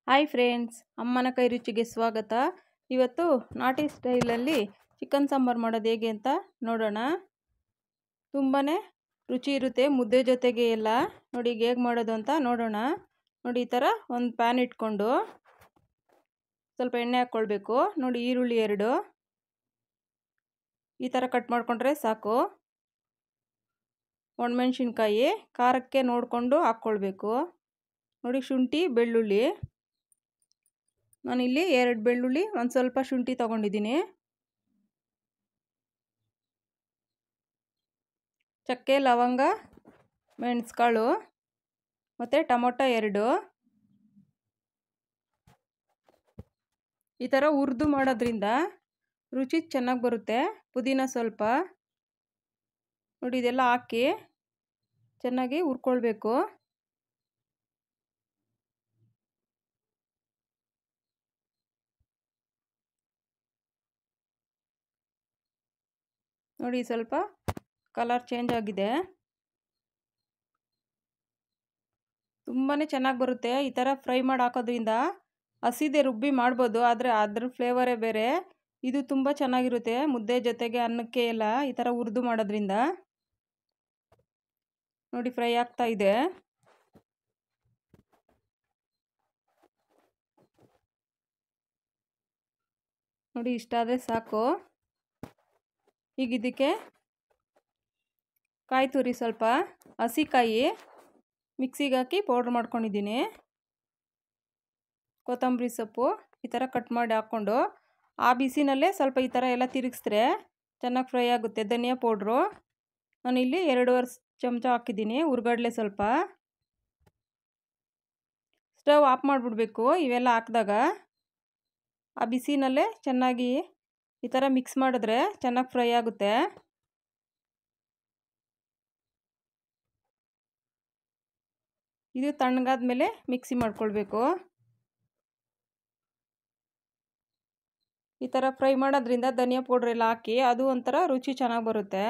Hi friends, ಅಮ್ಮನ ಕೈ ರುಚಿಗೆ ಸ್ವಾಗತ. ಇವತ್ತು ನಾಟಿ ಸ್ಟೈಲಲ್ಲಿ ಚಿಕನ್ ಸಾಂಬಾರು ಮಾಡೋದು ಹೇಗೆ ಅಂತ ನೋಡೋಣ. ತುಂಬಾ ರುಚಿ ಇರುತ್ತೆ ಮುದ್ದೆ ಜೊತೆಗೆ ಎಲ್ಲ. ನೋಡಿ ಈಗ ಹೇಗೆ ಮಾಡೋದು ಅಂತ ನೋಡೋಣ. ನೋಡಿ ಈ ಥರ ಒಂದು ಪ್ಯಾನ್ ಇಟ್ಕೊಂಡು ಸ್ವಲ್ಪ ಎಣ್ಣೆ ಹಾಕ್ಕೊಳ್ಬೇಕು. ನೋಡಿ ಈರುಳ್ಳಿ 2 ಈ ಥರ ಕಟ್ ಮಾಡಿಕೊಂಡ್ರೆ ಸಾಕು. ಒಣಮೆಣ್ಸಿನ್ಕಾಯಿ ಖಾರಕ್ಕೆ ನೋಡಿಕೊಂಡು ಹಾಕ್ಕೊಳ್ಬೇಕು. ನೋಡಿ ಶುಂಠಿ ಬೆಳ್ಳುಳ್ಳಿ, ನಾನಿಲ್ಲಿ 2 ಬೆಳ್ಳುಳ್ಳಿ ಒಂದು ಸ್ವಲ್ಪ ಶುಂಠಿ ತೊಗೊಂಡಿದ್ದೀನಿ. ಚಕ್ಕೆ ಲವಂಗ ಮೆಣಸುಕಾಳು ಮತ್ತು ಟೊಮೊಟೊ 2 ಈ ಥರ ಹುರಿದು ಮಾಡೋದ್ರಿಂದ ರುಚಿ ಚೆನ್ನಾಗಿ ಬರುತ್ತೆ. ಪುದೀನ ಸ್ವಲ್ಪ ನೋಡಿ ಇದೆಲ್ಲ ಹಾಕಿ ಚೆನ್ನಾಗಿ ಹುರ್ಕೊಳ್ಬೇಕು. ನೋಡಿ ಸ್ವಲ್ಪ ಕಲರ್ ಚೇಂಜ್ ಆಗಿದೆ. ತುಂಬಾ ಚೆನ್ನಾಗಿ ಬರುತ್ತೆ ಈ ಥರ ಫ್ರೈ ಮಾಡಿ ಹಾಕೋದ್ರಿಂದ. ಹಸಿದೆ ರುಬ್ಬಿ ಮಾಡ್ಬೋದು, ಆದರೆ ಅದ್ರ ಫ್ಲೇವರೇ ಬೇರೆ. ಇದು ತುಂಬ ಚೆನ್ನಾಗಿರುತ್ತೆ ಮುದ್ದೆ ಜೊತೆಗೆ ಅನ್ನಕ್ಕೆ ಎಲ್ಲ ಈ ಥರ ಹುರಿದು ಮಾಡೋದ್ರಿಂದ. ನೋಡಿ ಫ್ರೈ ಆಗ್ತಾ ಇದೆ. ನೋಡಿ ಇಷ್ಟಾದರೆ ಸಾಕು. ಈಗ ಇದಕ್ಕೆ ಕಾಯಿ ತುರಿ, ಸ್ವಲ್ಪ ಹಸಿಕಾಯಿ ಮಿಕ್ಸಿಗೆ ಹಾಕಿ ಪೌಡ್ರ್ ಮಾಡ್ಕೊಂಡಿದ್ದೀನಿ. ಕೊತ್ತಂಬರಿ ಸೊಪ್ಪು ಈ ಥರ ಕಟ್ ಮಾಡಿ ಹಾಕ್ಕೊಂಡು ಆ ಬಿಸಿನಲ್ಲೇ ಸ್ವಲ್ಪ ಈ ಥರ ಎಲ್ಲ ತಿರುಗಿಸಿದ್ರೆ ಚೆನ್ನಾಗಿ ಫ್ರೈ ಆಗುತ್ತೆ. ಧನಿಯಾ ಪೌಡ್ರು ನಾನಿಲ್ಲಿ 2.5 ಚಮಚ ಹಾಕಿದ್ದೀನಿ. ಹುರ್ಗಡ್ಲೆ ಸ್ವಲ್ಪ. ಸ್ಟವ್ ಆಫ್ ಮಾಡಿಬಿಡ್ಬೇಕು ಇವೆಲ್ಲ ಹಾಕಿದಾಗ. ಆ ಬಿಸಿನಲ್ಲೇ ಚೆನ್ನಾಗಿ ಈ ಥರ ಮಿಕ್ಸ್ ಮಾಡಿದ್ರೆ ಚೆನ್ನಾಗಿ ಫ್ರೈ ಆಗುತ್ತೆ. ಇದು ತಣ್ಣಗಾದ ಮೇಲೆ ಮಿಕ್ಸಿ ಮಾಡ್ಕೊಳ್ಬೇಕು. ಈ ಥರ ಫ್ರೈ ಮಾಡೋದ್ರಿಂದ ಧನಿಯಾ ಪೌಡ್ರ್ ಎಲ್ಲ ಹಾಕಿ ಅದು ಒಂಥರ ರುಚಿ ಚೆನ್ನಾಗಿ ಬರುತ್ತೆ.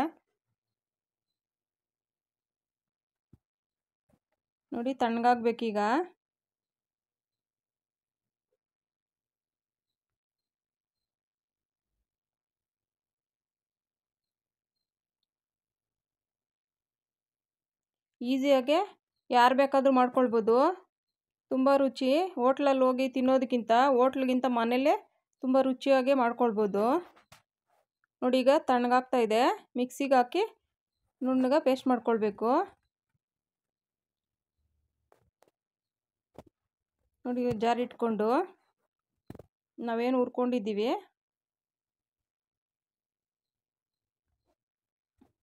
ನೋಡಿ ತಣ್ಣಗಾಗಬೇಕೀಗ. ಈಸಿಯಾಗೆ ಯಾರು ಬೇಕಾದರೂ ಮಾಡ್ಕೊಳ್ಬೋದು. ತುಂಬ ರುಚಿ. ಹೋಟ್ಲಲ್ಲಿ ಹೋಗಿ ತಿನ್ನೋದಕ್ಕಿಂತ ಹೋಟ್ಲಿಗಿಂತ ಮನೇಲೇ ತುಂಬ ರುಚಿಯಾಗಿ ಮಾಡ್ಕೊಳ್ಬೋದು. ನೋಡಿ ಈಗ ತಣ್ಣಗಾಗ್ತಾ ಇದೆ. ಮಿಕ್ಸಿಗೆ ಹಾಕಿ ನುಣ್ಣಗೆ ಪೇಸ್ಟ್ ಮಾಡ್ಕೊಳ್ಬೇಕು. ನೋಡಿ ಜಾರ್ ಇಟ್ಕೊಂಡು ನಾವೇನು ಹುರ್ಕೊಂಡಿದ್ದೀವಿ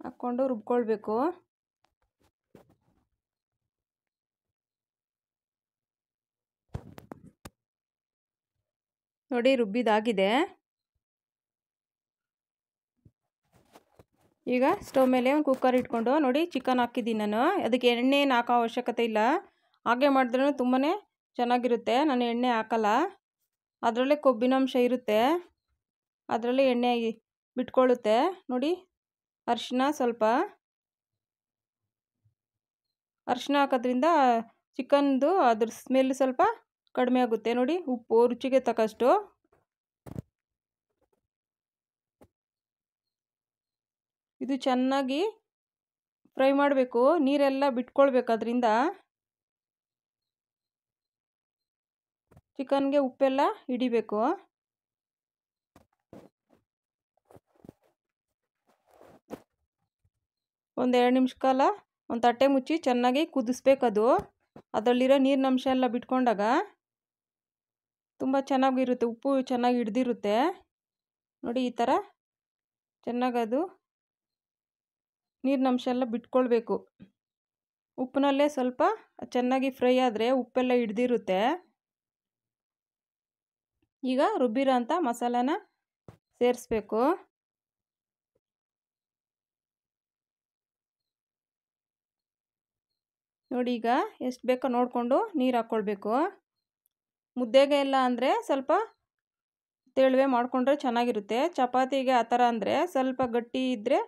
ಹಾಕ್ಕೊಂಡು ರುಬ್ಕೊಳ್ಬೇಕು. ನೋಡಿ ರುಬ್ಬಿದಾಗಿದೆ. ಈಗ ಸ್ಟವ್ ಮೇಲೆ ಒಂದು ಕುಕ್ಕರ್ ಇಟ್ಕೊಂಡು ನೋಡಿ ಚಿಕನ್ ಹಾಕಿದ್ದೀನಿ ನಾನು. ಅದಕ್ಕೆ ಎಣ್ಣೆ ಏನು ಹಾಕೋ ಅವಶ್ಯಕತೆ ಇಲ್ಲ. ಹಾಗೆ ಮಾಡಿದ್ರೂ ತುಂಬಾ ಚೆನ್ನಾಗಿರುತ್ತೆ. ನಾನು ಎಣ್ಣೆ ಹಾಕಲ್ಲ. ಅದರಲ್ಲೇ ಕೊಬ್ಬಿನಾಂಶ ಇರುತ್ತೆ, ಅದರಲ್ಲೇ ಎಣ್ಣೆ ಬಿಟ್ಕೊಳ್ಳುತ್ತೆ. ನೋಡಿ ಅರಿಶಿನ ಸ್ವಲ್ಪ. ಅರಿಶಿನ ಹಾಕೋದ್ರಿಂದ ಚಿಕನ್ದು ಅದ್ರ ಸ್ಮೆಲ್ ಸ್ವಲ್ಪ ಕಡಿಮೆ ಆಗುತ್ತೆ. ನೋಡಿ ಉಪ್ಪು ರುಚಿಗೆ ತಕ್ಕಷ್ಟು. ಇದು ಚೆನ್ನಾಗಿ ಫ್ರೈ ಮಾಡಬೇಕು. ನೀರೆಲ್ಲ ಬಿಟ್ಕೊಳ್ಬೇಕು. ಅದರಿಂದ ಚಿಕನ್ಗೆ ಉಪ್ಪೆಲ್ಲ ಹಿಡಿಬೇಕು. ಒಂದು 2 ನಿಮಿಷ ಕಾಲ ಒಂದು ತಟ್ಟೆ ಮುಚ್ಚಿ ಚೆನ್ನಾಗಿ ಕುದಿಸ್ಬೇಕದು. ಅದರಲ್ಲಿರೋ ನೀರಿನಂಶ ಎಲ್ಲ ಬಿಟ್ಕೊಂಡಾಗ ತುಂಬ ಚೆನ್ನಾಗಿರುತ್ತೆ. ಉಪ್ಪು ಚೆನ್ನಾಗಿ ಹಿಡ್ದಿರುತ್ತೆ. ನೋಡಿ ಈ ಥರ ಚೆನ್ನಾಗಿ ಅದು ನೀರಿನಂಶ ಎಲ್ಲ ಬಿಟ್ಕೊಳ್ಬೇಕು. ಉಪ್ಪಿನಲ್ಲೇ ಸ್ವಲ್ಪ ಚೆನ್ನಾಗಿ ಫ್ರೈ ಆದರೆ ಉಪ್ಪೆಲ್ಲ ಹಿಡ್ದಿರುತ್ತೆ. ಈಗ ರುಬ್ಬಿರೋ ಅಂಥ ಮಸಾಲಾನ ಸೇರಿಸ್ಬೇಕು. ನೋಡಿ ಈಗ ಎಷ್ಟು ಬೇಕೋ ನೋಡಿಕೊಂಡು ನೀರು ಹಾಕ್ಕೊಳ್ಬೇಕು. ಮುದ್ದೆಗೆ ಎಲ್ಲ ಅಂದರೆ ಸ್ವಲ್ಪ ತೆಳುವೆ ಮಾಡಿಕೊಂಡ್ರೆ ಚೆನ್ನಾಗಿರುತ್ತೆ. ಚಪಾತಿಗೆ ಆ ಥರ ಅಂದರೆ ಸ್ವಲ್ಪ ಗಟ್ಟಿ ಇದ್ದರೆ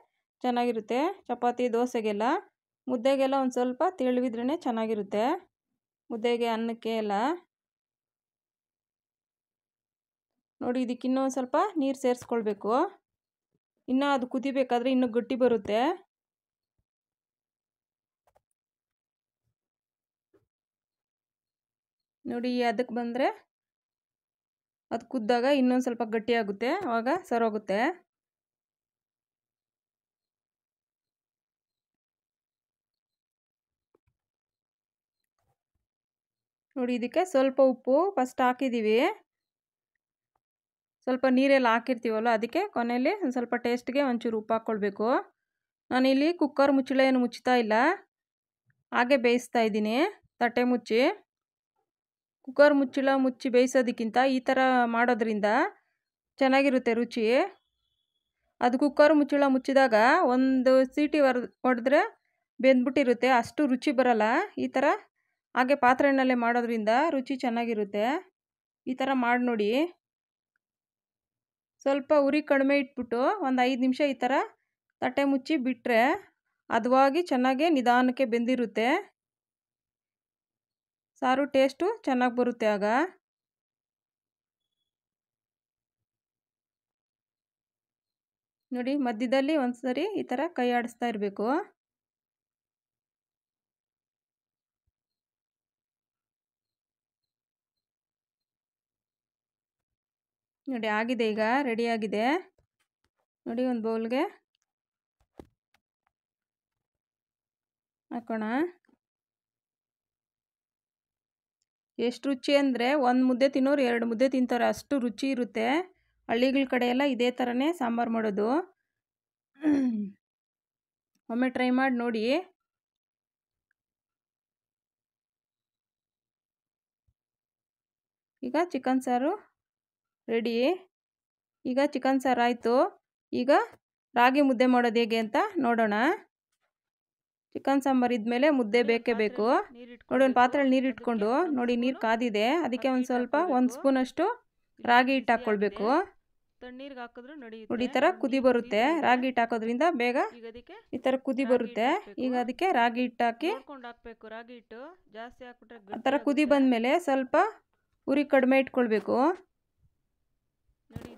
ಚೆನ್ನಾಗಿರುತ್ತೆ. ಚಪಾತಿ ದೋಸೆಗೆಲ್ಲ. ಮುದ್ದೆಗೆಲ್ಲ ಒಂದು ಸ್ವಲ್ಪ ತೆಳುವಿದ್ರೇ ಚೆನ್ನಾಗಿರುತ್ತೆ. ಮುದ್ದೆಗೆ ಅನ್ನಕ್ಕೆ ಎಲ್ಲ. ನೋಡಿ ಇದಕ್ಕೆ ಇನ್ನೊಂದು ಸ್ವಲ್ಪ ನೀರು ಸೇರಿಸ್ಕೊಳ್ಬೇಕು. ಇನ್ನೂ ಅದು ಕುದಿಬೇಕಾದ್ರೆ ಇನ್ನೂ ಗಟ್ಟಿ ಬರುತ್ತೆ. ನೋಡಿ ಅದಕ್ಕೆ ಬಂದರೆ ಅದು ಕುದ್ದಾಗ ಇನ್ನೊಂದು ಸ್ವಲ್ಪ ಗಟ್ಟಿಯಾಗುತ್ತೆ, ಆವಾಗ ಸರೋಗುತ್ತೆ. ನೋಡಿ ಇದಕ್ಕೆ ಸ್ವಲ್ಪ ಉಪ್ಪು ಫಸ್ಟ್ ಹಾಕಿದ್ದೀವಿ, ಸ್ವಲ್ಪ ನೀರೆಲ್ಲ ಹಾಕಿರ್ತೀವಲ್ಲ ಅದಕ್ಕೆ ಕೊನೆಯಲ್ಲಿ ಒಂದು ಸ್ವಲ್ಪ ಟೇಸ್ಟ್ಗೆ ಒಂಚೂರು ಉಪ್ಪು ಹಾಕ್ಕೊಳ್ಬೇಕು. ನಾನಿಲ್ಲಿ ಕುಕ್ಕರ್ ಮುಚ್ಚಳ ಏನು ಮುಚ್ತಾ ಇಲ್ಲ, ಹಾಗೆ ಬೇಯಿಸ್ತಾ ಇದ್ದೀನಿ ತಟ್ಟೆ ಮುಚ್ಚಿ. ಕುಕ್ಕರ್ ಮುಚ್ಚಳ ಮುಚ್ಚಿ ಬೇಯಿಸೋದಕ್ಕಿಂತ ಈ ಥರ ಮಾಡೋದ್ರಿಂದ ಚೆನ್ನಾಗಿರುತ್ತೆ ರುಚಿ. ಅದು ಕುಕ್ಕರ್ ಮುಚ್ಚಳ ಮುಚ್ಚಿದಾಗ ಒಂದು ಸೀಟಿ ಹೊಡೆದ್ರೆ ಬೆಂದ್ಬಿಟ್ಟಿರುತ್ತೆ, ಅಷ್ಟು ರುಚಿ ಬರಲ್ಲ. ಈ ಥರ ಹಾಗೆ ಪಾತ್ರೆಯಲ್ಲೇ ಮಾಡೋದ್ರಿಂದ ರುಚಿ ಚೆನ್ನಾಗಿರುತ್ತೆ. ಈ ಥರ ಮಾಡಿ ನೋಡಿ. ಸ್ವಲ್ಪ ಉರಿ ಕಡಿಮೆ ಇಟ್ಬಿಟ್ಟು ಒಂದು 5 ನಿಮಿಷ ಈ ಥರ ತಟ್ಟೆ ಮುಚ್ಚಿ ಬಿಟ್ಟರೆ ಹದವಾಗಿ ಚೆನ್ನಾಗಿ ನಿಧಾನಕ್ಕೆ ಬೆಂದಿರುತ್ತೆ. ಸಾರು ಟೇಸ್ಟು ಚೆನ್ನಾಗಿ ಬರುತ್ತೆ ಆಗ. ನೋಡಿ ಮಧ್ಯದಲ್ಲಿ ಒಂದು ಸರಿ ಈ ಥರ ಕೈ ಆಡಿಸ್ತಾ ಇರಬೇಕು. ನೋಡಿ ಆಗಿದೆ, ಈಗ ರೆಡಿಯಾಗಿದೆ. ನೋಡಿ ಒಂದು ಬೌಲ್ಗೆ ಹಾಕೋಣ. ಎಷ್ಟು ರುಚಿ ಅಂದರೆ ಒಂದು ಮುದ್ದೆ ತಿನ್ನೋರು 2 ಮುದ್ದೆ ತಿಂತಾರೆ, ಅಷ್ಟು ರುಚಿ ಇರುತ್ತೆ. ಹಳ್ಳಿಗಳ ಕಡೆ ಎಲ್ಲ ಇದೇ ಥರನೇ ಸಾಂಬಾರು ಮಾಡೋದು. ಒಮ್ಮೆ ಟ್ರೈ ಮಾಡಿ ನೋಡಿ. ಈಗ ಚಿಕನ್ ಸಾರು ರೆಡಿ. ಈಗ ಚಿಕನ್ ಸಾರು ಆಯಿತು. ಈಗ ರಾಗಿ ಮುದ್ದೆ ಮಾಡೋದು ಹೇಗೆ ಅಂತ ನೋಡೋಣ. ಚಿಕನ್ ಸಾಂಬಾರು ಇದ್ಮೇಲೆ ಮುದ್ದೆ ಬೇಕೇ ಬೇಕು. ನೋಡಿ ಒಂದು ಪಾತ್ರೆಯಲ್ಲಿ ನೀರು ಇಟ್ಕೊಂಡು ನೋಡಿ ನೀರು ಕಾದಿದೆ, ಅದಕ್ಕೆ ಒಂದು ಸ್ವಲ್ಪ 1 ಸ್ಪೂನಷ್ಟು ರಾಗಿ ಹಿಟ್ಟು ಹಾಕ್ಕೊಳ್ಬೇಕು. ತಣ್ಣೀರಿಗೆ ಹಾಕಿದ್ರು ನೋಡಿ ಈ ಥರ ಕುದಿ ಬರುತ್ತೆ. ರಾಗಿ ಹಿಟ್ಟು ಹಾಕೋದ್ರಿಂದ ಬೇಗ ಈ ಥರ ಕುದಿ ಬರುತ್ತೆ. ಈಗ ಅದಕ್ಕೆ ರಾಗಿ ಹಿಟ್ಟು ಹಾಕಿ ರಾಗಿ ಹಿಟ್ಟು ಜಾಸ್ತಿ ಹಾಕ್ಬಿಟ್ರೆ ಆ ಥರ ಕುದಿ ಬಂದಮೇಲೆ ಸ್ವಲ್ಪ ಉರಿ ಕಡಿಮೆ ಇಟ್ಕೊಳ್ಬೇಕು. ನೋಡಿ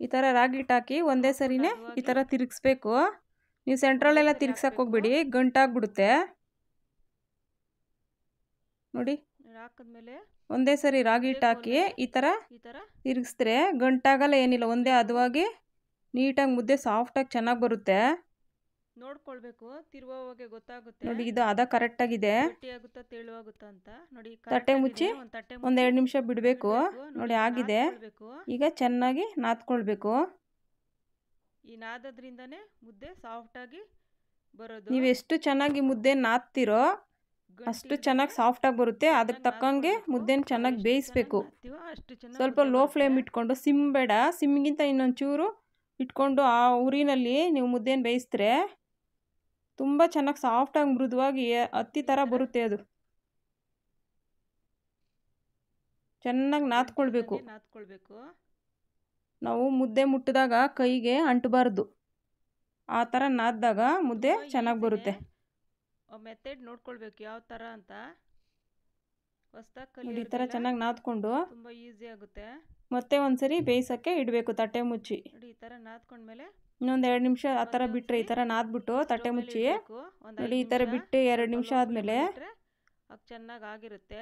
ಈ ಥರ ರಾಗಿ ಹಿಟ್ಟು ಹಾಕಿ ಒಂದೇ ಸರಿನೇ ಈ ಥರ ತಿರುಗಿಸ್ಬೇಕು. ನೀವು ಸೆಂಟ್ರಲ್ಲೆಲ್ಲ ತಿರ್ಗ್ಸಕ್ಕೆ ಹೋಗ್ಬಿಡಿ, ಗಂಟಾಗ್ಬಿಡುತ್ತೆ. ನೋಡಿ ಹಾಕಿದ್ಮೇಲೆ ಒಂದೇ ಸರಿ ರಾಗಿ ಹಿಟ್ಟು ಹಾಕಿ ಈ ಥರ ತಿರುಗಿಸಿದ್ರೆ ಗಂಟಾಗಲ್ಲ, ಏನಿಲ್ಲ, ಒಂದೇ ಹದವಾಗಿ ನೀಟಾಗಿ ಮುದ್ದೆ ಸಾಫ್ಟಾಗಿ ಚೆನ್ನಾಗಿ ಬರುತ್ತೆ. ನೋಡ್ಕೊಳ್ಬೇಕು, ತಿರುವಾಗೆ ಗೊತ್ತಾಗುತ್ತೆ. ನೋಡಿ ಇದು ಹದ ಕರೆಕ್ಟಾಗಿದೆ, ಗಟ್ಟಿಯಾಗುತ್ತಾ ತೆಳುವಾಗುತ್ತಾ ಅಂತ. ನೋಡಿ ತಟ್ಟೆ ಮುಚ್ಚಿ ಒಂದು 2 ನಿಮಿಷ ಬಿಡಬೇಕು. ನೋಡಿ ಆಗಿದೆ. ಈಗ ಚೆನ್ನಾಗಿ ನಾದ್ಕೊಳ್ಬೇಕು. ಈ ನಾದದ್ರಿಂದನೇ ಮುದ್ದೆ ಸಾಫ್ಟಾಗಿ ಬರೋದು. ನೀವು ಎಷ್ಟು ಚೆನ್ನಾಗಿ ಮುದ್ದೆ ನಾದ್ತಿರೋ ಅಷ್ಟು ಚೆನ್ನಾಗಿ ಸಾಫ್ಟಾಗಿ ಬರುತ್ತೆ. ಅದಕ್ಕೆ ತಕ್ಕಂಗೆ ಮುದ್ದೆನ ಚೆನ್ನಾಗಿ ಬೇಯಿಸ್ಬೇಕು. ಸ್ವಲ್ಪ ಲೋ ಫ್ಲೇಮ್ ಇಟ್ಕೊಂಡು, ಸಿಮ್ ಬೇಡ, ಸಿಮ್ಗಿಂತ ಇನ್ನೊಂದು ಚೂರು ಇಟ್ಕೊಂಡು ಆ ಉರಿನಲ್ಲಿ ನೀವು ಮುದ್ದೆನ ಬೇಯಿಸಿದ್ರೆ ತುಂಬ ಚೆನ್ನಾಗಿ ಸಾಫ್ಟಾಗಿ ಮೃದುವಾಗಿ ಹತ್ತಿ ಥರ ಬರುತ್ತೆ. ಅದು ಚೆನ್ನಾಗಿ ನಾದ್ಕೊಳ್ಬೇಕು. ನಾವು ಮುದ್ದೆ ಮುಟ್ಟಿದಾಗ ಕೈಗೆ ಅಂಟಬಾರ್ದು, ಆ ಥರ ನಾದಿದಾಗ ಮುದ್ದೆ ಚೆನ್ನಾಗಿ ಬರುತ್ತೆ. ಮೆಥಡ್ ನೋಡ್ಕೊಳ್ಬೇಕು ಯಾವ ಥರ ಅಂತ. ಹೊಸದಾಗಿ ಈ ಥರ ಚೆನ್ನಾಗಿ ನಾದ್ಕೊಂಡು ತುಂಬ ಈಸಿ ಆಗುತ್ತೆ. ಮತ್ತೆ ಒಂದ್ಸರಿ ಬೇಯಿಸೋಕ್ಕೆ ಇಡಬೇಕು ತಟ್ಟೆ ಮುಚ್ಚಿ. ನೋಡಿ ಈ ಥರ ನಾದ್ಕೊಂಡ್ಮೇಲೆ ಇನ್ನೊಂದು 2 ನಿಮಿಷ ಆ ಥರ ಬಿಟ್ಟರೆ, ಈ ಥರ ನಾದ್ಬಿಟ್ಟು ತಟ್ಟೆ ಮುಚ್ಚಿ ನೋಡಿ ಈ ಥರ ಬಿಟ್ಟು 2 ನಿಮಿಷ ಆದಮೇಲೆ ಅದು ಚೆನ್ನಾಗಿ ಆಗಿರುತ್ತೆ.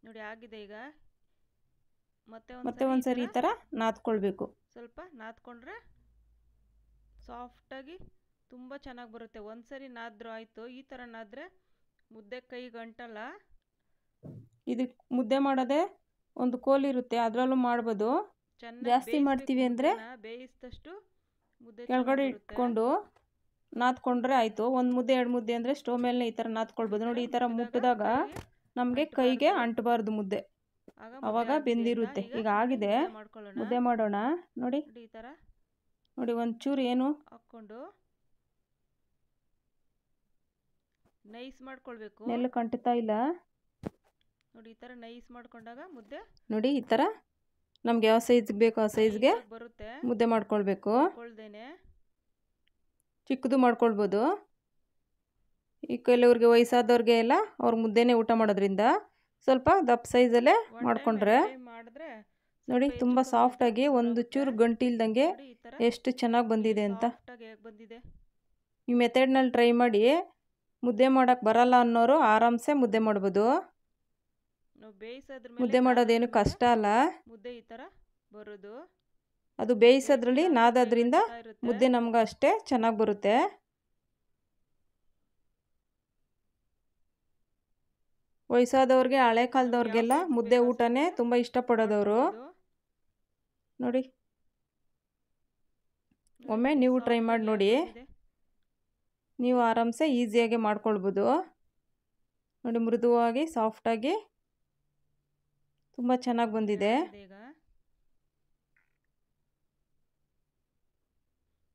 ನೋಡಿ ಆಗಿದೆ. ಈಗ ಮತ್ತೆ ಒಂದ್ಸರಿ ಈ ಥರ ನಾದ್ಕೊಳ್ಬೇಕು. ಸ್ವಲ್ಪ ನಾದ್ಕೊಂಡ್ರೆ ಸಾಫ್ಟಾಗಿ ತುಂಬ ಚೆನ್ನಾಗಿ ಬರುತ್ತೆ. ಒಂದ್ಸರಿ ನಾದ್ರು ಆಯಿತು. ಈ ಥರ ನಾದ್ರೆ ಮುದ್ದೆ ಕೈ ಗಂಟಲ್ಲ. ಇದಕ್ಕೆ ಮುದ್ದೆ ಮಾಡೋದೇ ಒಂದು ಕೋಲಿರುತ್ತೆ, ಅದರಲ್ಲೂ ಮಾಡ್ಬೋದು. ಜಾಸ್ತಿ ಮಾಡ್ತೀವಿ ಅಂದರೆ ಬೇಯಿಸಿದಷ್ಟು ಮುದ್ದೆ ಕೆಳಗಡೆ ಇಟ್ಕೊಂಡು ನಾದ್ಕೊಂಡ್ರೆ ಆಯಿತು. 1 ಮುದ್ದೆ 2 ಮುದ್ದೆ ಅಂದರೆ ಸ್ಟವ್ ಮೇಲೆ ಈ ಥರ ನಾದ್ಕೊಳ್ಬೋದು. ನೋಡಿ ಈ ಥರ ಮುಟ್ಟಿದಾಗ ನಮಗೆ ಕೈಗೆ ಅಂಟಬಾರ್ದು ಮುದ್ದೆ, ಆವಾಗ ಬೆಂದಿರುತ್ತೆ. ಈಗ ಆಗಿದೆ, ಮುದ್ದೆ ಮಾಡೋಣ. ನೋಡಿ ಈ ಥರ ನೋಡಿ ಒಂಚೂರು ಏನು ಹಾಕ್ಕೊಂಡು ನೈಸ್ ಮಾಡ್ಕೊಳ್ಬೇಕು. ನೆಲ್ಲು ಕಂಟ್ತಾ ಇಲ್ಲ. ನೋಡಿ ಈ ಥರ ನೈಸ್ ಮಾಡ್ಕೊಂಡಾಗ ಮುದ್ದೆ ನೋಡಿ ಈ ಥರ ನಮ್ಗೆ ಯಾವ ಸೈಜ್ಗೆ ಬೇಕೋ ಆ ಸೈಜ್ಗೆ ಬರುತ್ತೆ. ಮುದ್ದೆ ಮಾಡ್ಕೊಳ್ಬೇಕು. ಚಿಕ್ಕದು ಮಾಡ್ಕೊಳ್ಬೋದು. ಈ ಕೆಲವ್ರಿಗೆ ವಯಸ್ಸಾದವ್ರಿಗೆ ಎಲ್ಲ ಅವ್ರ ಮುದ್ದೆನೇ ಊಟ ಮಾಡೋದ್ರಿಂದ ಸ್ವಲ್ಪ ದಪ್ಪ ಸೈಜಲ್ಲೇ ಮಾಡಿಕೊಂಡ್ರೆ ನೋಡಿ ತುಂಬ ಸಾಫ್ಟಾಗಿ ಒಂದು ಚೂರು ಗಂಟಿಲ್ದಂಗೆ ಎಷ್ಟು ಚೆನ್ನಾಗಿ ಬಂದಿದೆ ಅಂತ. ಈ ಮೆಥಡ್ನಲ್ಲಿ ಟ್ರೈ ಮಾಡಿ. ಮುದ್ದೆ ಮಾಡೋಕ್ಕೆ ಬರಲ್ಲ ಅನ್ನೋರು ಆರಾಮ್ಸೆ ಮುದ್ದೆ ಮಾಡ್ಬೋದು. ಮುದ್ದೆ ಮಾಡೋದೇನು ಕಷ್ಟ ಅಲ್ಲ. ಮುದ್ದೆ ಈ ಥರ ಬರೋದು ಅದು ಬೇಯಿಸೋದ್ರಲ್ಲಿ ನಾದೋದ್ರಿಂದ ಮುದ್ದೆ ನಮ್ಗೆ ಅಷ್ಟೇ ಚೆನ್ನಾಗಿ ಬರುತ್ತೆ. ವಯಸ್ಸಾದವ್ರಿಗೆ ಹಳೆ ಕಾಲದವ್ರಿಗೆಲ್ಲ ಮುದ್ದೆ ಊಟನೇ ತುಂಬ ಇಷ್ಟಪಡೋದವರು. ನೋಡಿ ಒಮ್ಮೆ ನೀವು ಟ್ರೈ ಮಾಡಿ ನೋಡಿ. ನೀವು ಆರಾಮ್ಸೆ ಈಸಿಯಾಗಿ ಮಾಡ್ಕೊಳ್ಬೋದು. ನೋಡಿ ಮೃದುವಾಗಿ ಸಾಫ್ಟಾಗಿ ತುಂಬ ಚೆನ್ನಾಗಿ ಬಂದಿದೆ.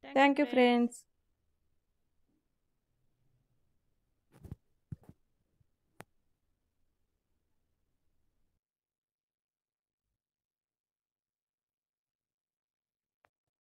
Thank you friends.